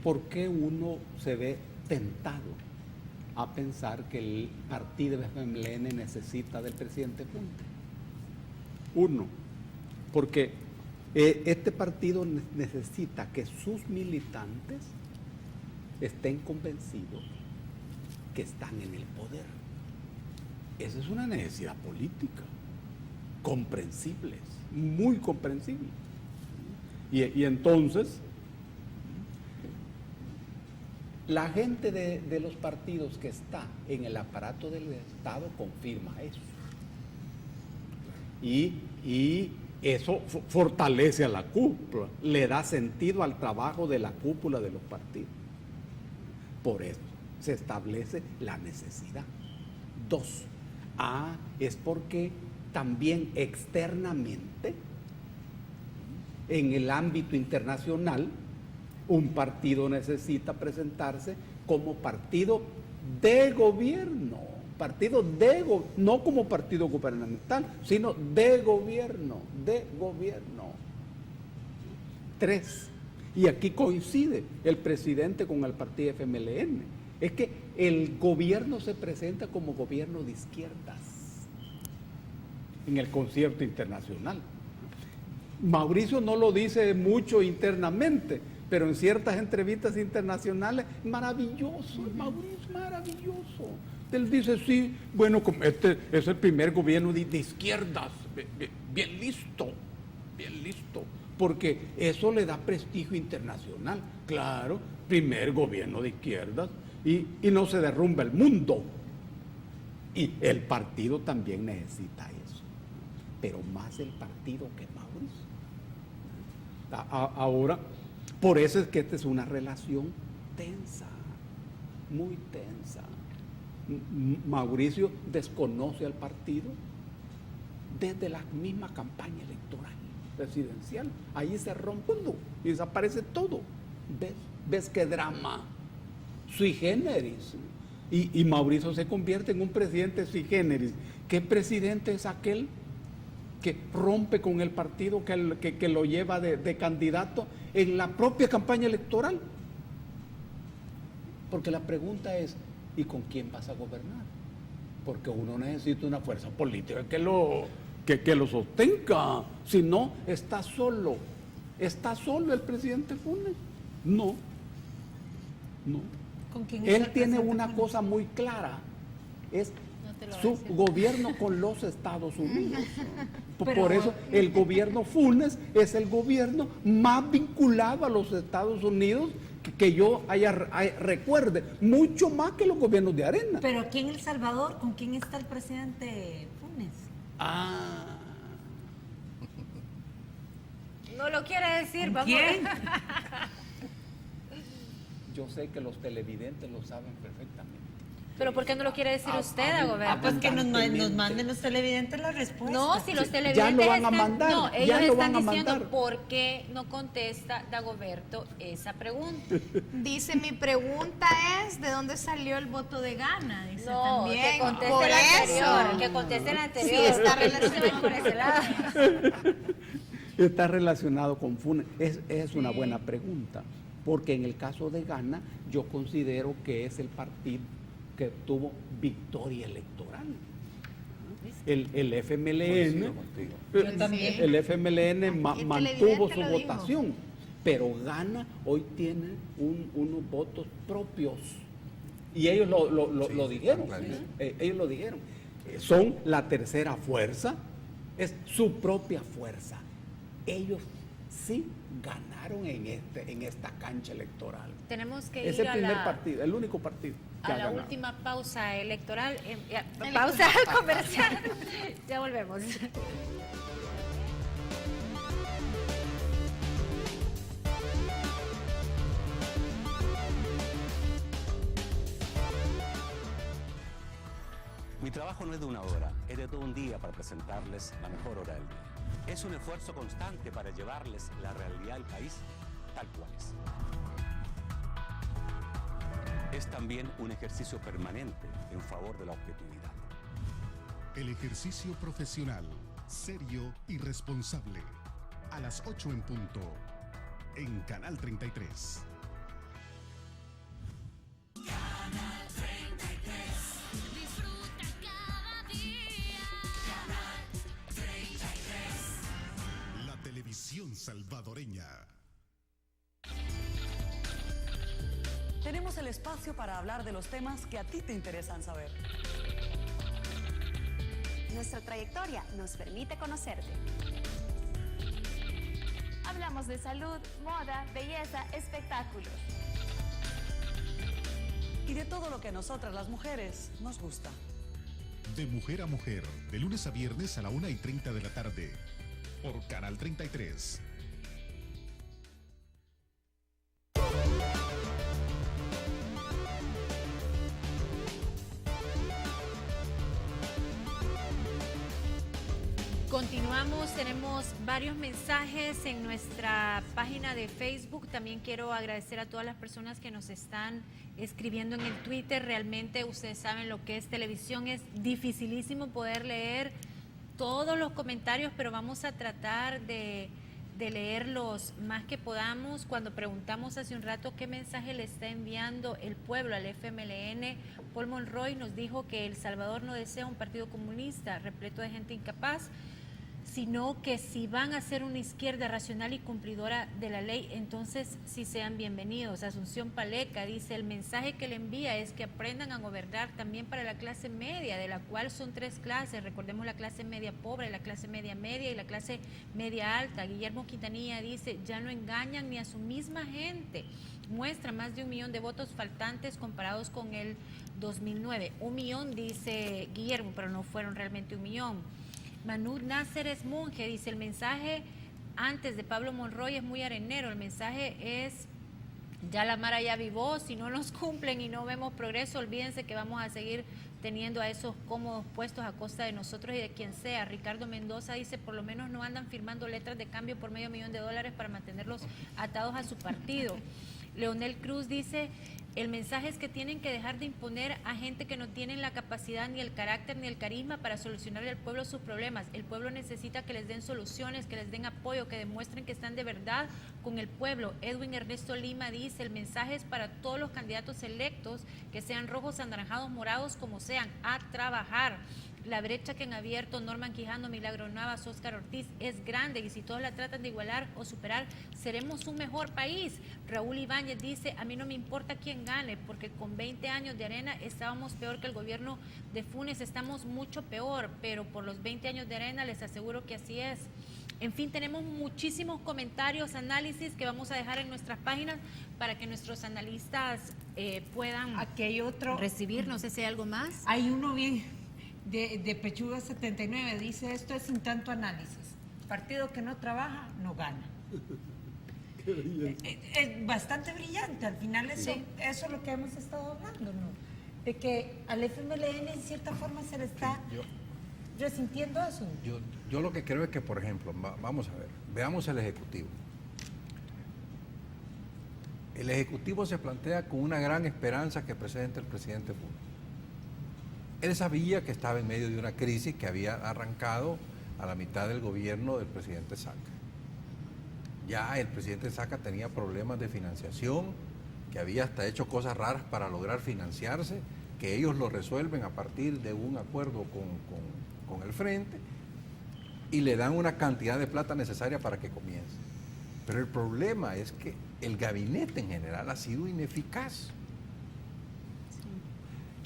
¿Por qué uno se ve tentado a pensar que el partido FMLN necesita del presidente Funes? Uno, porque este partido necesita que sus militantes estén convencidos que están en el poder. Esa es una necesidad política, comprensible, muy comprensible. Y entonces, la gente de los partidos que está en el aparato del Estado confirma eso. Y eso fortalece a la cúpula, le da sentido al trabajo de la cúpula de los partidos. Por eso se establece la necesidad. Dos, es porque también externamente, en el ámbito internacional, un partido necesita presentarse como partido de gobierno, no como partido gubernamental, sino de gobierno. Tres, y aquí coincide el presidente con el partido FMLN, es que el gobierno se presenta como gobierno de izquierdas en el concierto internacional. Mauricio no lo dice mucho internamente, pero en ciertas entrevistas internacionales, maravilloso, Mauricio, maravilloso. Él dice, sí, bueno, este es el primer gobierno de izquierdas, bien listo, porque eso le da prestigio internacional. Claro, primer gobierno de izquierdas, y no se derrumba el mundo. Y el partido también necesita eso, pero más el partido que Mauricio. Ahora, por eso es que esta es una relación tensa, muy tensa. Mauricio desconoce al partido desde la misma campaña electoral presidencial. Ahí se rompe y desaparece todo. ¿Ves qué drama? Sui generis. Y Mauricio se convierte en un presidente sui generis. ¿Qué presidente es aquel que rompe con el partido que lo lleva de candidato en la propia campaña electoral? Porque la pregunta es, ¿y con quién vas a gobernar? Porque uno necesita una fuerza política que lo sostenga. Si no, está solo. ¿Está solo el presidente Funes? No. ¿Con quién Él tiene una cosa muy clara, es su gobierno con los Estados Unidos. Por eso el gobierno Funes es el gobierno más vinculado a los Estados Unidos que yo recuerde, mucho más que los gobiernos de Arena. Pero aquí en El Salvador, ¿con quién está el presidente Funes? No lo quiere decir, vamos. ¿Quién? Yo sé que los televidentes lo saben perfectamente. Pero ¿por qué no lo quiere decir usted, Dagoberto? Pues que nos manden los televidentes la respuesta. No, si los televidentes ya lo van a están, mandar, no, ya ellos lo están van a diciendo mandar. por qué no contesta Dagoberto esa pregunta. Dice, mi pregunta es, ¿de dónde salió el voto de Ghana? Dice No, también. que conteste Por el anterior, eso. que conteste el anterior. Sí, está que no se vaya por ese lado. Está relacionado con Funes. Es una buena pregunta, porque en el caso de Ghana, yo considero que es el partido que tuvo victoria electoral. El FMLN, el FMLN mantuvo su votación, pero Ghana hoy tiene unos votos propios. Y ellos lo dijeron. Ellos lo dijeron. Son la tercera fuerza, es su propia fuerza. Ellos sí ganaron en esta cancha electoral. Tenemos que Es ir el primer partido, el único partido que a ha la ganado. última pausa electoral, pausa comercial. Ya volvemos. Mi trabajo no es de una hora, es de todo un día para presentarles la mejor hora del día. Es un esfuerzo constante para llevarles la realidad del país tal cual es. Es también un ejercicio permanente en favor de la objetividad. El ejercicio profesional, serio y responsable. A las 8 en punto, en Canal 33. Canal 33. Disfruta cada día. Canal 33. La televisión salvadoreña. Tenemos el espacio para hablar de los temas que a ti te interesan saber. Nuestra trayectoria nos permite conocerte. Hablamos de salud, moda, belleza, espectáculos. Y de todo lo que a nosotras las mujeres nos gusta. De mujer a mujer, de lunes a viernes a la 1:30 de la tarde, por Canal 33. Continuamos, tenemos varios mensajes en nuestra página de Facebook. También quiero agradecer a todas las personas que nos están escribiendo en el Twitter. Realmente ustedes saben lo que es televisión, es dificilísimo poder leer todos los comentarios, pero vamos a tratar de leer los más que podamos. Cuando preguntamos hace un rato qué mensaje le está enviando el pueblo al FMLN, Paul Monroy nos dijo que El Salvador no desea un partido comunista repleto de gente incapaz, sino que si van a ser una izquierda racional y cumplidora de la ley, entonces sí sean bienvenidos. Asunción Paleca dice, el mensaje que le envía es que aprendan a gobernar también para la clase media, de la cual son 3 clases, recordemos la clase media pobre, la clase media media y la clase media alta. Guillermo Quintanilla dice, ya no engañan ni a su misma gente, muestra más de 1 millón de votos faltantes comparados con el 2009. 1 millón, dice Guillermo, pero no fueron realmente 1 millón. Manud Náceres Monje dice, el mensaje antes de Pablo Monroy es muy arenero, el mensaje es, ya la Mara ya vivó, si no nos cumplen y no vemos progreso, olvídense que vamos a seguir teniendo a esos cómodos puestos a costa de nosotros y de quien sea. Ricardo Mendoza dice, por lo menos no andan firmando letras de cambio por $500 millones para mantenerlos atados a su partido. Leonel Cruz dice, el mensaje es que tienen que dejar de imponer a gente que no tienen la capacidad, ni el carácter, ni el carisma para solucionarle al pueblo sus problemas. El pueblo necesita que les den soluciones, que les den apoyo, que demuestren que están de verdad con el pueblo. Edwin Ernesto Lima dice, el mensaje es para todos los candidatos electos, que sean rojos, anaranjados, morados, como sean, a trabajar. La brecha que han abierto Norman Quijano, Milagro Navas, Óscar Ortiz es grande y si todos la tratan de igualar o superar, seremos un mejor país. Raúl Ibáñez dice, a mí no me importa quién gane, porque con 20 años de Arena estábamos peor que el gobierno de Funes, estamos mucho peor, pero por los 20 años de Arena les aseguro que así es. En fin, tenemos muchísimos comentarios, análisis que vamos a dejar en nuestras páginas para que nuestros analistas puedan Aquí hay otro. recibir. No sé si hay algo más. Hay uno bien de Pechuga 79, dice: esto es sin tanto análisis. Partido que no trabaja, no gana. Es bastante brillante, al final eso es lo que hemos estado hablando, ¿no? De que al FMLN en cierta forma se le está resintiendo eso. Yo lo que creo es que, por ejemplo, vamos a ver, veamos el Ejecutivo. El Ejecutivo se plantea con una gran esperanza que presente el presidente Funes. Él sabía que estaba en medio de una crisis que había arrancado a la mitad del gobierno del presidente Saca. Ya el presidente Saca tenía problemas de financiación, que había hasta hecho cosas raras para lograr financiarse, que ellos lo resuelven a partir de un acuerdo con el Frente y le dan una cantidad de plata necesaria para que comience. Pero el problema es que el gabinete en general ha sido ineficaz.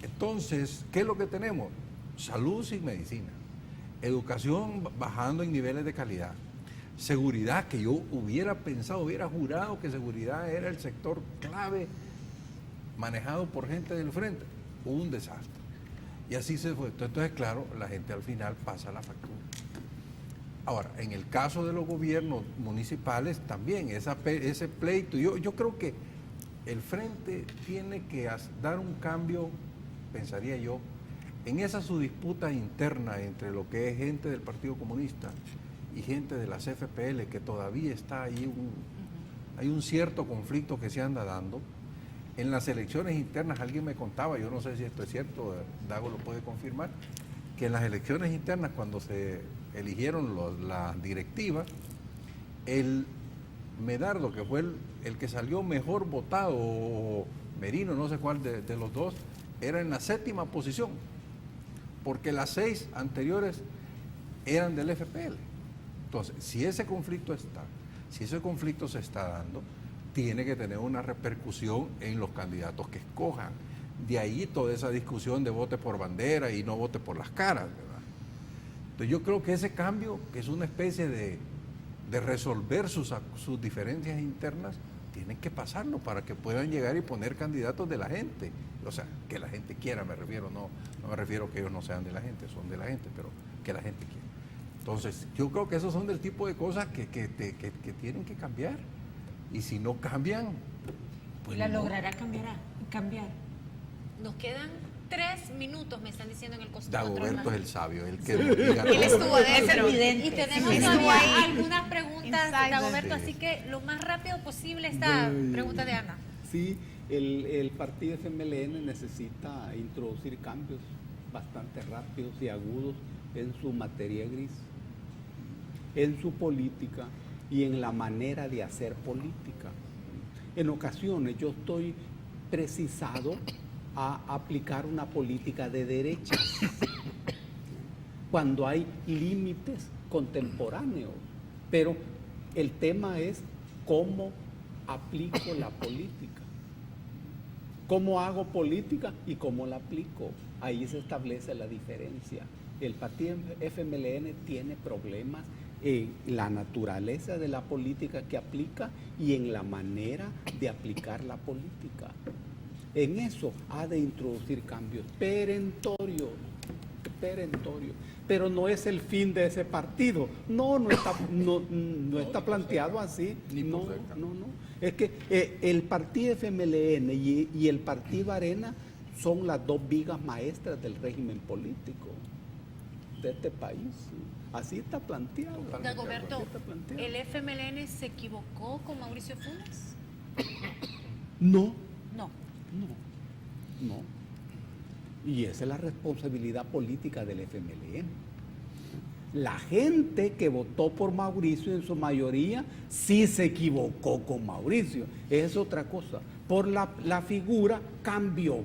Entonces, ¿qué es lo que tenemos? Salud sin medicina, educación bajando en niveles de calidad, seguridad, que yo hubiera jurado que seguridad era el sector clave manejado por gente del Frente. Un desastre. Y así se fue. Entonces, claro, la gente al final pasa la factura. Ahora, en el caso de los gobiernos municipales también, ese pleito, yo creo que el Frente tiene que dar un cambio, pensaría yo, en esa su disputa interna entre lo que es gente del Partido Comunista y gente de las FPL, que todavía está ahí, hay un cierto conflicto que se anda dando. En las elecciones internas, alguien me contaba, yo no sé si esto es cierto, Dago lo puede confirmar, que en las elecciones internas, cuando se eligieron las directivas, el Medardo, que fue el que salió mejor votado, o Merino, no sé cuál de los dos, era en la 7ª posición, porque las 6 anteriores eran del FPL. Entonces, si ese conflicto se está dando, tiene que tener una repercusión en los candidatos que escojan. De ahí toda esa discusión de vote por bandera y no vote por las caras, ¿verdad? Entonces yo creo que ese cambio, que es una especie de resolver sus diferencias internas, tienen que pasarlo para que puedan llegar y poner candidatos de la gente. O sea, que la gente quiera, me refiero, no me refiero que ellos no sean de la gente, son de la gente, pero que la gente quiera. Entonces, yo creo que esos son del tipo de cosas que tienen que cambiar. Y si no cambian, pues la no. logrará cambiar. Nos quedan 3 minutos, me están diciendo en el control. Dagoberto es el sabio, el que nos diga Él todo. estuvo adentro. Es evidente. Y tenemos Sí, todavía estuvo ahí. algunas preguntas, Dagoberto, así que lo más rápido posible esta pregunta de Ana. Sí, el partido FMLN necesita introducir cambios bastante rápidos y agudos en su materia gris, en su política y en la manera de hacer política. En ocasiones yo estoy precisado a aplicar una política de derechas cuando hay límites contemporáneos, pero el tema es cómo aplico la política, cómo hago política y cómo la aplico. Ahí se establece la diferencia. El partido FMLN tiene problemas en la naturaleza de la política que aplica y en la manera de aplicar la política. En eso ha de introducir cambios perentorios, pero no es el fin de ese partido. No está planteado así. No. Es que el partido FMLN y el partido Arena son las 2 vigas maestras del régimen político de este país. Así está planteado. Dagoberto, ¿el FMLN se equivocó con Mauricio Funes? No. No. Y esa es la responsabilidad política del FMLN. La gente que votó por Mauricio en su mayoría sí se equivocó con Mauricio. Es otra cosa. Por la figura cambió.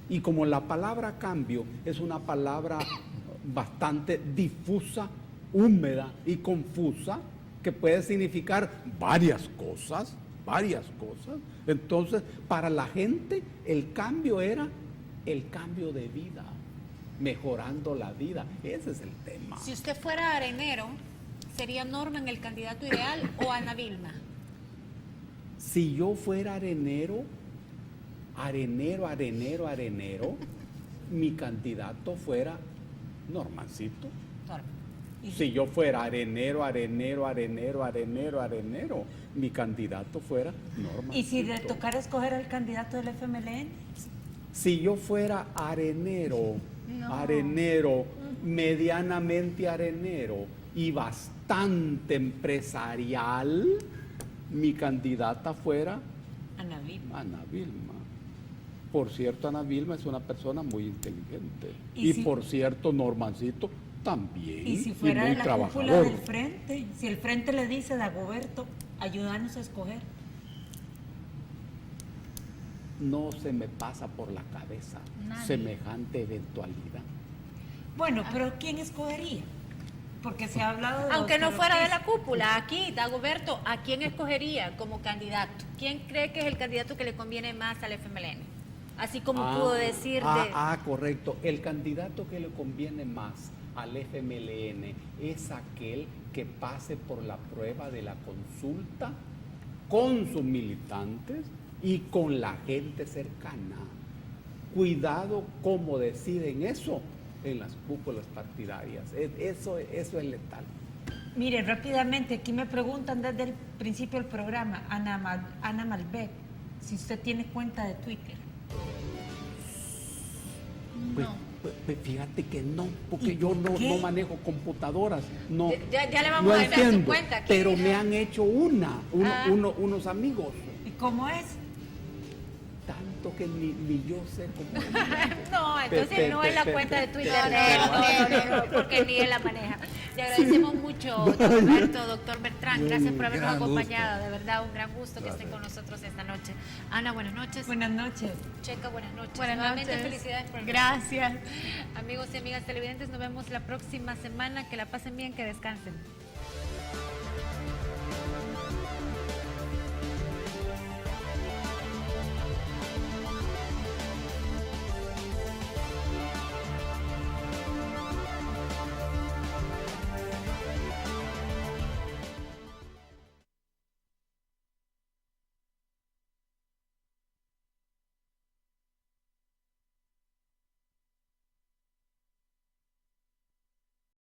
Y como la palabra cambio es una palabra bastante difusa, húmeda y confusa, que puede significar varias cosas. Entonces, para la gente, el cambio era el cambio de vida, mejorando la vida. Ese es el tema. Si usted fuera arenero, ¿sería Norman el candidato ideal o Ana Vilma? Si yo fuera arenero, mi candidato fuera Normancito. Si yo fuera arenero, mi candidato fuera Normancito. ¿Y si le tocara escoger al candidato del FMLN? Si yo fuera arenero, medianamente arenero y bastante empresarial, mi candidata fuera Ana Vilma. Por cierto, Ana Vilma es una persona muy inteligente. ¿Y Y si- por cierto, Normancito también. Y si fuera muy de la cúpula trabajador. del frente, si el frente le dice, Dagoberto, ayúdanos a escoger. No se me pasa por la cabeza Nadie. semejante eventualidad. Bueno, pero ¿quién escogería? Porque se ha hablado de Aunque no Oscar fuera de Ortiz. la cúpula, aquí, Dagoberto, ¿a quién escogería como candidato? ¿Quién cree que es el candidato que le conviene más al FMLN? Así como pudo decir Correcto. El candidato que le conviene más al FMLN es aquel que pase por la prueba de la consulta con sus militantes y con la gente cercana. Cuidado cómo deciden eso en las cúpulas partidarias. Eso es letal. Mire, rápidamente, aquí me preguntan desde el principio del programa, Ana Malbec, si usted tiene cuenta de Twitter. Pues fíjate que no, porque yo no manejo computadoras. No, Ya le vamos no a dar su entiendo, cuenta aquí. pero me han hecho unos amigos. ¿Y cómo es? Tanto que ni yo sé cómo es. No, entonces no es la cuenta de Twitter pe- de él, no, porque ni él la maneja. Le agradecemos mucho, don Roberto, doctor Bertrán, gracias por habernos Gran acompañado, de verdad, un gran gusto que estén con nosotros esta noche. Ana, buenas noches. Buenas noches. Checa, buenas noches. Buenas Nuevamente, noches. felicidades por el Gracias. Amigos y amigas televidentes, nos vemos la próxima semana, que la pasen bien, que descansen.